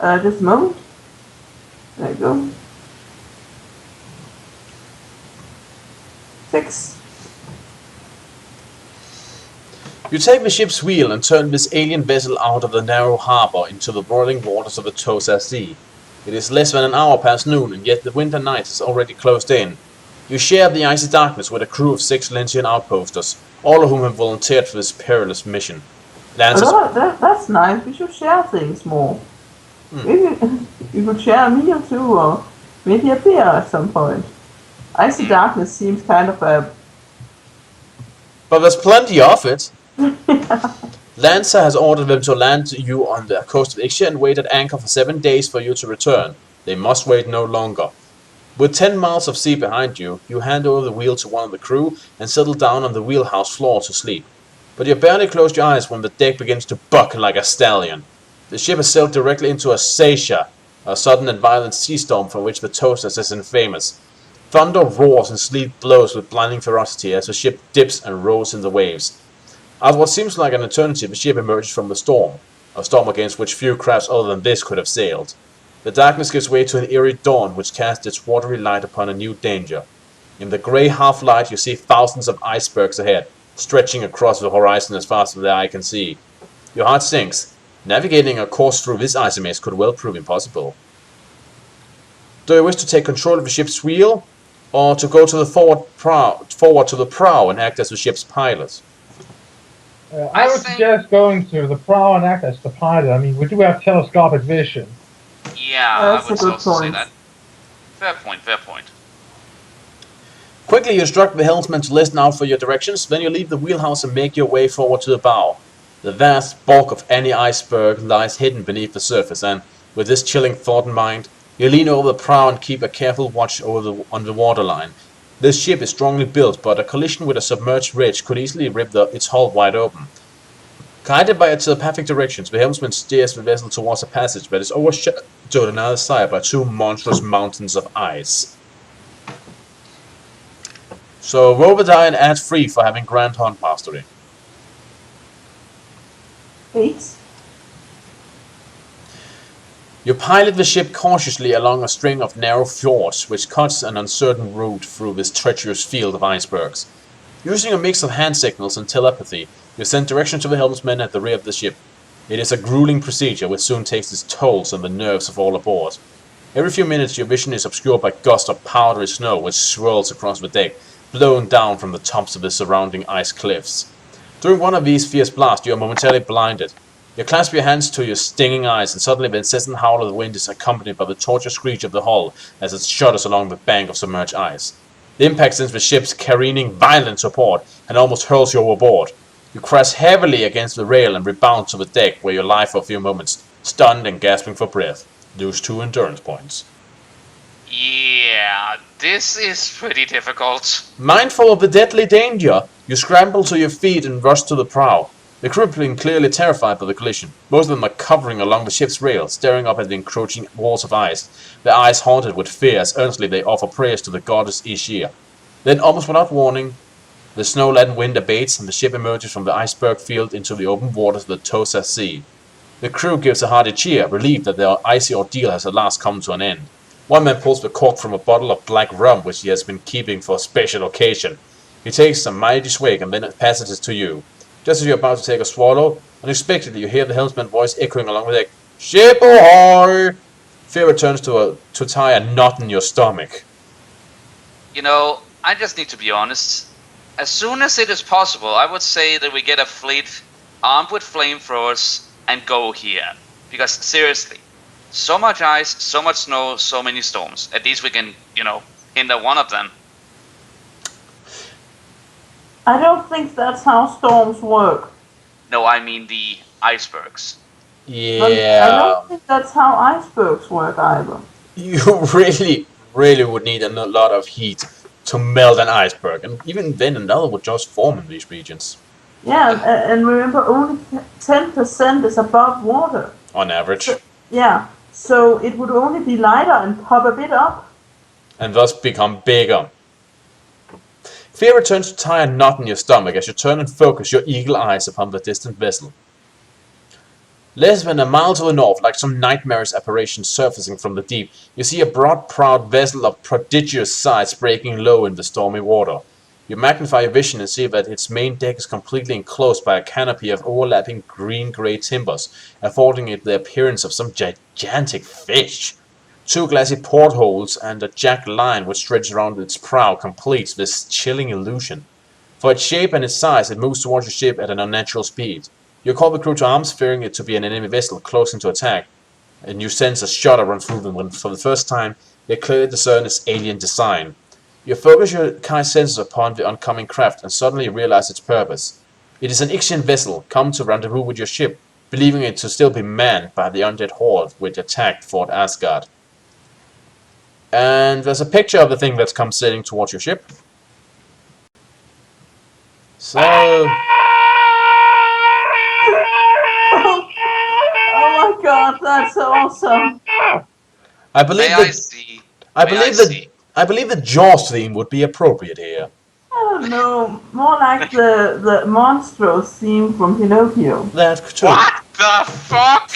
Just a moment. There you go. 6. You take the ship's wheel and turn this alien vessel out of the narrow harbor into the roiling waters of the Tosa Sea. It is less than an hour past noon, and yet the winter night is already closed in. You share the icy darkness with a crew of 6 Lentian outposters, all of whom have volunteered for this perilous mission. Lancers. That's nice. We should share things more. Maybe you could share a meal too, or maybe a beer at some point. Icy darkness seems kind of a... But there's plenty of it. Lancer has ordered them to land you on the coast of Ixia and wait at anchor for 7 days for you to return. They must wait no longer. With 10 miles of sea behind you, you hand over the wheel to one of the crew and settle down on the wheelhouse floor to sleep. But you barely close your eyes when the deck begins to buck like a stallion. The ship has sailed directly into a seisha, a sudden and violent sea storm for which the Tosas is infamous. Thunder roars and sleet blows with blinding ferocity as the ship dips and rolls in the waves. After what seems like an eternity, the ship emerges from the storm, a storm against which few crafts other than this could have sailed. The darkness gives way to an eerie dawn which casts its watery light upon a new danger. In the grey half-light you see thousands of icebergs ahead, stretching across the horizon as fast as the eye can see. Your heart sinks. Navigating a course through this icy maze could well prove impossible. Do you wish to take control of the ship's wheel, or to go to the forward to the prow and act as the ship's pilot? I would suggest going to the prow and act as the pilot. I mean, we do have telescopic vision. Yeah, I would also say that. Fair point, fair point. Quickly you instruct the helmsman to listen out for your directions, then you leave the wheelhouse and make your way forward to the bow. The vast bulk of any iceberg lies hidden beneath the surface, and, with this chilling thought in mind, you lean over the prow and keep a careful watch on the waterline. This ship is strongly built, but a collision with a submerged wreck could easily rip its hull wide open. Guided by its telepathic directions, the helmsman steers the vessel towards a passage that is overshadowed on either side by 2 monstrous mountains of ice. So roll the die and add 3 for having Grand Hunt Mastery. 8. You pilot the ship cautiously along a string of narrow fjords, which cuts an uncertain route through this treacherous field of icebergs. Using a mix of hand signals and telepathy, you send direction to the helmsman at the rear of the ship. It is a grueling procedure which soon takes its tolls on the nerves of all aboard. Every few minutes your vision is obscured by gusts of powdery snow which swirls across the deck, blown down from the tops of the surrounding ice cliffs. During one of these fierce blasts you are momentarily blinded. You clasp your hands to your stinging eyes, and suddenly the incessant howl of the wind is accompanied by the tortured screech of the hull as it shudders along the bank of submerged ice. The impact sends the ship's careening violent to port and almost hurls you overboard. You crash heavily against the rail and rebound to the deck, where you lie for a few moments, stunned and gasping for breath. Lose 2 endurance points. Yeah, this is pretty difficult. Mindful of the deadly danger, you scramble to your feet and rush to the prow. The crew have been clearly terrified by the collision. Most of them are covering along the ship's rail, staring up at the encroaching walls of ice, their eyes haunted with fear as earnestly they offer prayers to the goddess Ishir. Then, almost without warning, the snow-laden wind abates and the ship emerges from the iceberg field into the open waters of the Tosa Sea. The crew gives a hearty cheer, relieved that their icy ordeal has at last come to an end. One man pulls the cork from a bottle of black rum which he has been keeping for a special occasion. He takes a mighty swig and then passes it to you. Just as you're about to take a swallow, unexpectedly you hear the helmsman's voice echoing along the deck. Ship ahoy! Fear returns to tie a knot in your stomach. You know, I just need to be honest. As soon as it is possible, I would say that we get a fleet armed with flamethrowers and go here. Because seriously, so much ice, so much snow, so many storms. At least we can, hinder one of them. I don't think that's how storms work. No, I mean the icebergs. Yeah. I don't think that's how icebergs work either. You really would need a lot of heat to melt an iceberg, and even then another would just form in these regions. Yeah, and remember, only 10% is above water. On average. So it would only be lighter and pop a bit up. And thus become bigger. Fear returns to tie a knot in your stomach as you turn and focus your eagle eyes upon the distant vessel. Less than a mile to the north, like some nightmarish apparition surfacing from the deep, you see a broad prowed vessel of prodigious size breaking low in the stormy water. You magnify your vision and see that its main deck is completely enclosed by a canopy of overlapping green-grey timbers, affording it the appearance of some gigantic fish. 2 glassy portholes and a jagged line which stretches around its prow completes this chilling illusion. For its shape and its size, it moves towards your ship at an unnatural speed. You call the crew to arms, fearing it to be an enemy vessel closing to attack, and you sense a shudder run through them when, for the first time, they clearly discern its alien design. You focus your keen senses upon the oncoming craft and suddenly realize its purpose. It is an Ixian vessel come to rendezvous with your ship, believing it to still be manned by the undead horde which attacked Fort Asgard. And there's a picture of the thing that's come sailing towards your ship. So... Oh my god, that's awesome! I believe May I see? I believe the Jaws theme would be appropriate here. I don't know, more like the Monstros theme from Pinocchio. That too. What the fuck?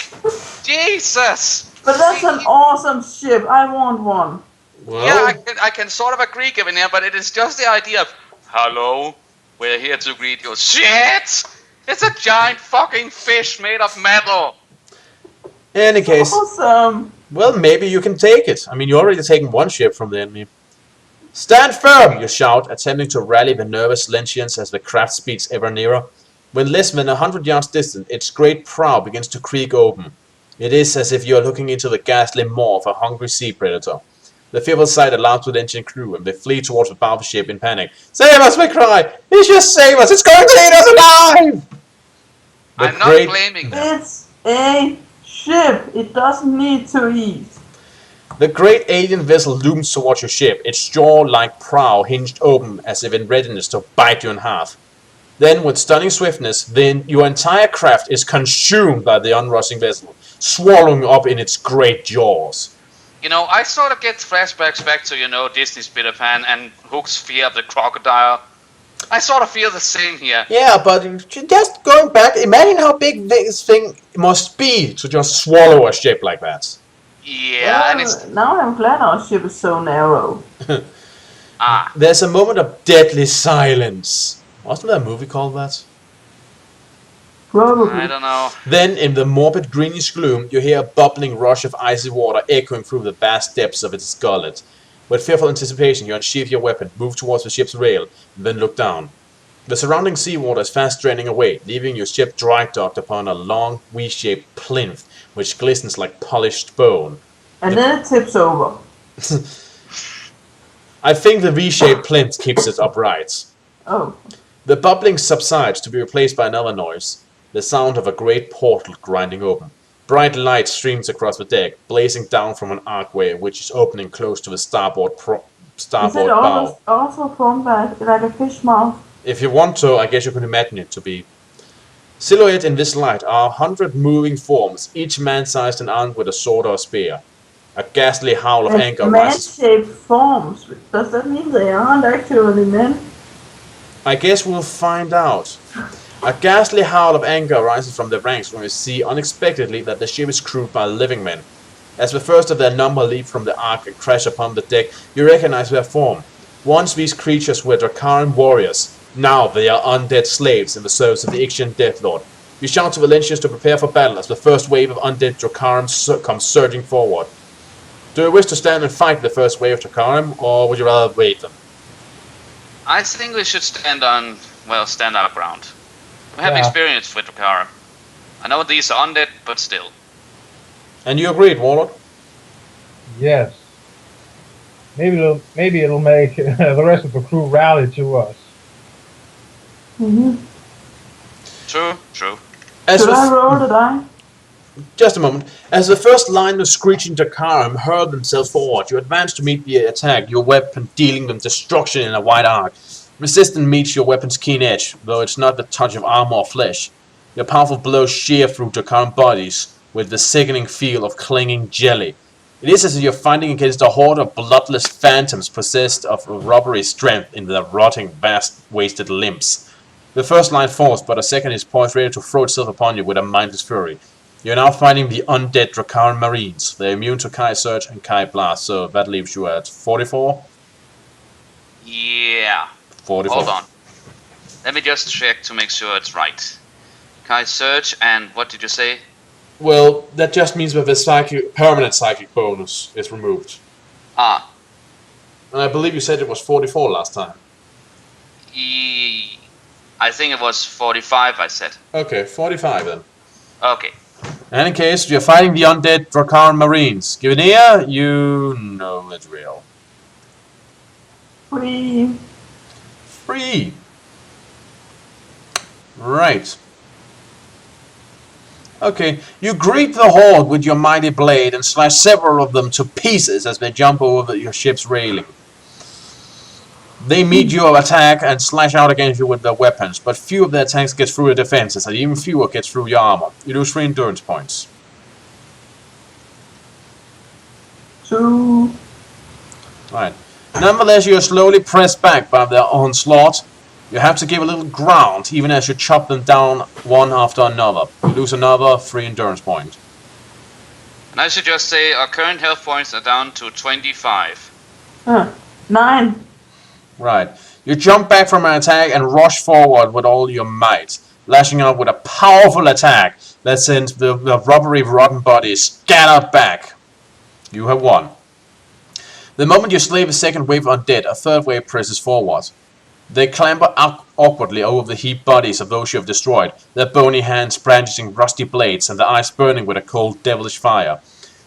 Jesus! But that's an awesome ship, I want one. Well, Yeah, I can sort of agree, Kevin, here, but it is just the idea of, hello, we're here to greet you. Shit! It's a giant fucking fish made of metal! in any case, Awesome! well, maybe you can take it. I mean, you're already taking one ship from the enemy. Stand firm, you shout, attempting to rally the nervous Lentians as the craft speeds ever nearer. When less than 100 yards distant, its great prow begins to creak open. It is as if you are looking into the ghastly maw of a hungry sea predator. The fearful sight alarms the Lentian crew, and they flee towards the bow of the ship in panic. Save us, they cry! He just save us! It's going to eat us alive! The I'm not great- blaming them. It's a ship, it doesn't need to eat. The great alien vessel looms towards your ship, its jaw-like prow hinged open as if in readiness to bite you in half. Then, with stunning swiftness, your entire craft is consumed by the onrushing vessel, swallowing you up in its great jaws. You know, I sort of get flashbacks back to, Disney's Peter Pan and Hook's fear of the crocodile. I sort of feel the same here. Yeah, but just going back, imagine how big this thing must be to just swallow a ship like that. Yeah, and it's... Now I'm glad our ship is so narrow. There's a moment of deadly silence. Wasn't there a movie called that? Probably. I don't know. Then, in the morbid greenish gloom, you hear a bubbling rush of icy water echoing through the vast depths of its gullet. With fearful anticipation, you unsheath your weapon, move towards the ship's rail, and then look down. The surrounding seawater is fast draining away, leaving your ship dry-docked upon a long, V-shaped plinth, which glistens like polished bone. And then it tips over. I think the V-shaped plinth keeps it upright. Oh. The bubbling subsides to be replaced by another noise, the sound of a great portal grinding open. Bright light streams across the deck, blazing down from an archway which is opening close to the starboard Is it bow. also formed by like a fish mouth? If you want to, I guess you can imagine it to be. Silhouetted in this light are 100 moving forms, each man-sized and armed with a sword or a spear. A ghastly howl of anger rises. Man-shaped forms. Does that mean they aren't actually men? I guess we'll find out. A ghastly howl of anger rises from the ranks when you see unexpectedly that the ship is crewed by living men. As the first of their number leap from the ark and crash upon the deck, you recognize their form. Once these creatures were Dracaran warriors. Now they are undead slaves in the service of the Ixian Death Lord. You shout to Valentians to prepare for battle as the first wave of undead Dracaran comes surging forward. Do you wish to stand and fight the first wave of Dracaran, or would you rather wait them? I think we should stand our ground. We have Yeah. experience with Dracaran. I know these are undead, but still. And you agreed, Warlord? Yes. Maybe it'll make the rest of the crew rally to us. Mm-hmm. True. As Should the I roll the die? Just a moment. As the first line of screeching Dracaran hurled themselves forward, you advance to meet the attack, your weapon dealing them destruction in a wide arc. Resistance meets your weapon's keen edge, though it's not the touch of armor or flesh. Your powerful blows shear through Dracaran bodies with the sickening feel of clinging jelly. It is as if you're fighting against a horde of bloodless phantoms possessed of robbery strength in their rotting, vast, wasted limbs. The first line falls, but a second is poised ready to throw itself upon you with a mindless fury. You're now fighting the undead Drakkar Marines. They're immune to Kai Surge and Kai Blast, so that leaves you at 44? Yeah. 44. Hold on. Let me just check to make sure it's right. Kai Surge and what did you say? Well, that just means that the permanent psychic bonus is removed. Ah. And I believe you said it was 44 last time. I think it was 45 I said. Okay, 45 then. Okay. In any case, you're fighting the undead Drakkar Marines. Give it here, you know the drill. Free. Free! Right. Okay, you greet the horde with your mighty blade and slash several of them to pieces as they jump over your ship's railing. They meet your attack and slash out against you with their weapons, but few of their attacks get through your defenses, and even fewer get through your armor. You lose 3 endurance points. 2. Right. Nonetheless, you are slowly pressed back by their onslaught. You have to give a little ground, even as you chop them down one after another. You lose another 3 endurance points. And I should just say our current health points are down to 25. 9. Right. You jump back from an attack and rush forward with all your might, lashing out with a powerful attack that sends the rubbery rotten bodies scattered back. You have won. The moment you slay the second wave undead, a third wave presses forward. They clamber awkwardly over the heaped bodies of those you have destroyed, their bony hands brandishing rusty blades and their eyes burning with a cold, devilish fire.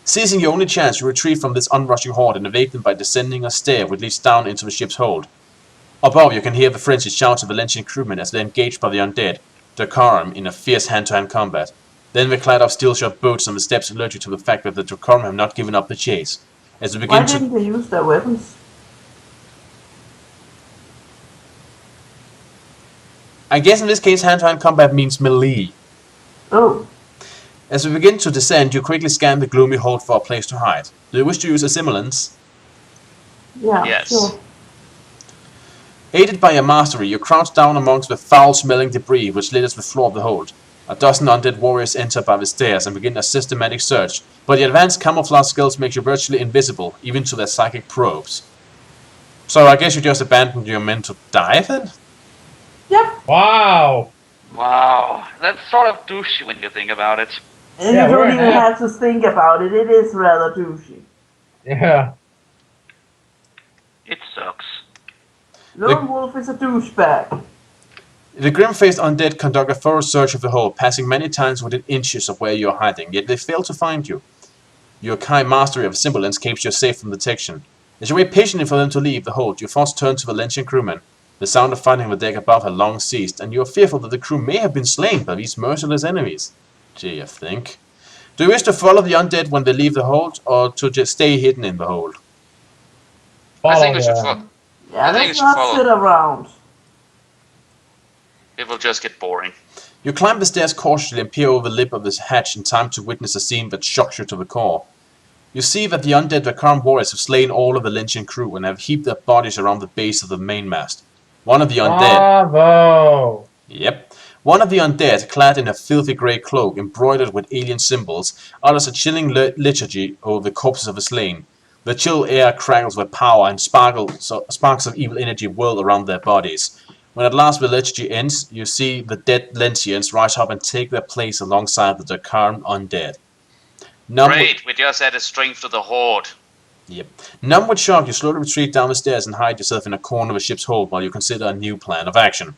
Seizing your only chance, you retreat from this unrushing horde and evade them by descending a stair which leads down into the ship's hold. Above, you can hear the frenzied shouts of Valentian crewmen as they are engaged by the undead, Drakkar in a fierce hand-to-hand combat. Then the clatter of steel-shot boats on the steps alert you to the fact that the Drakkar have not given up the chase. As they begin Why didn't they use their weapons? I guess in this case hand-to-hand combat means melee. Oh. As we begin to descend, you quickly scan the gloomy hold for a place to hide. Do you wish to use Assimilance? Yeah, Yes. sure. Aided by your mastery, you crouch down amongst the foul-smelling debris which litters the floor of the hold. A dozen undead warriors enter by the stairs and begin a systematic search, but your advanced camouflage skills make you virtually invisible, even to their psychic probes. So I guess you just abandoned your men to die then? Yep. Wow. Wow. That's sort of douchey when you think about it. And Yeah, you we're don't in even half. have to think about it. It is rather douchey. Yeah. It sucks. Lone Wolf is a douchebag. The grim-faced undead conduct a thorough search of the hold, passing many times within inches of where you are hiding, yet they fail to find you. Your Kai mastery of semblance keeps you safe from detection. As you wait patiently for them to leave the hold, you first turn to the Valentian crewmen. The sound of fighting on the deck above had long ceased, and you are fearful that the crew may have been slain by these merciless enemies. Do you think? Do you wish to follow the undead when they leave the hold, or to just stay hidden in the hold? I think we Follow should them. Yeah, I think let's we should not follow. sit around. It will just get boring. You climb the stairs cautiously and peer over the lip of this hatch in time to witness a scene that shocks you to the core. You see that the undead Drakkar warriors have slain all of the Lynchian crew and have heaped their bodies around the base of the mainmast. One of the undead... Bravo. Yep. One of the undead, clad in a filthy grey cloak embroidered with alien symbols, utters a chilling liturgy over the corpses of the slain. The chill air crackles with power and sparks of evil energy whirl around their bodies. When at last the liturgy ends, you see the dead Lentians rise up and take their place alongside the Drakkar undead. Great, we just added strength to the horde. Yep. Numb with shock, you slowly retreat down the stairs and hide yourself in a corner of the ship's hold while you consider a new plan of action.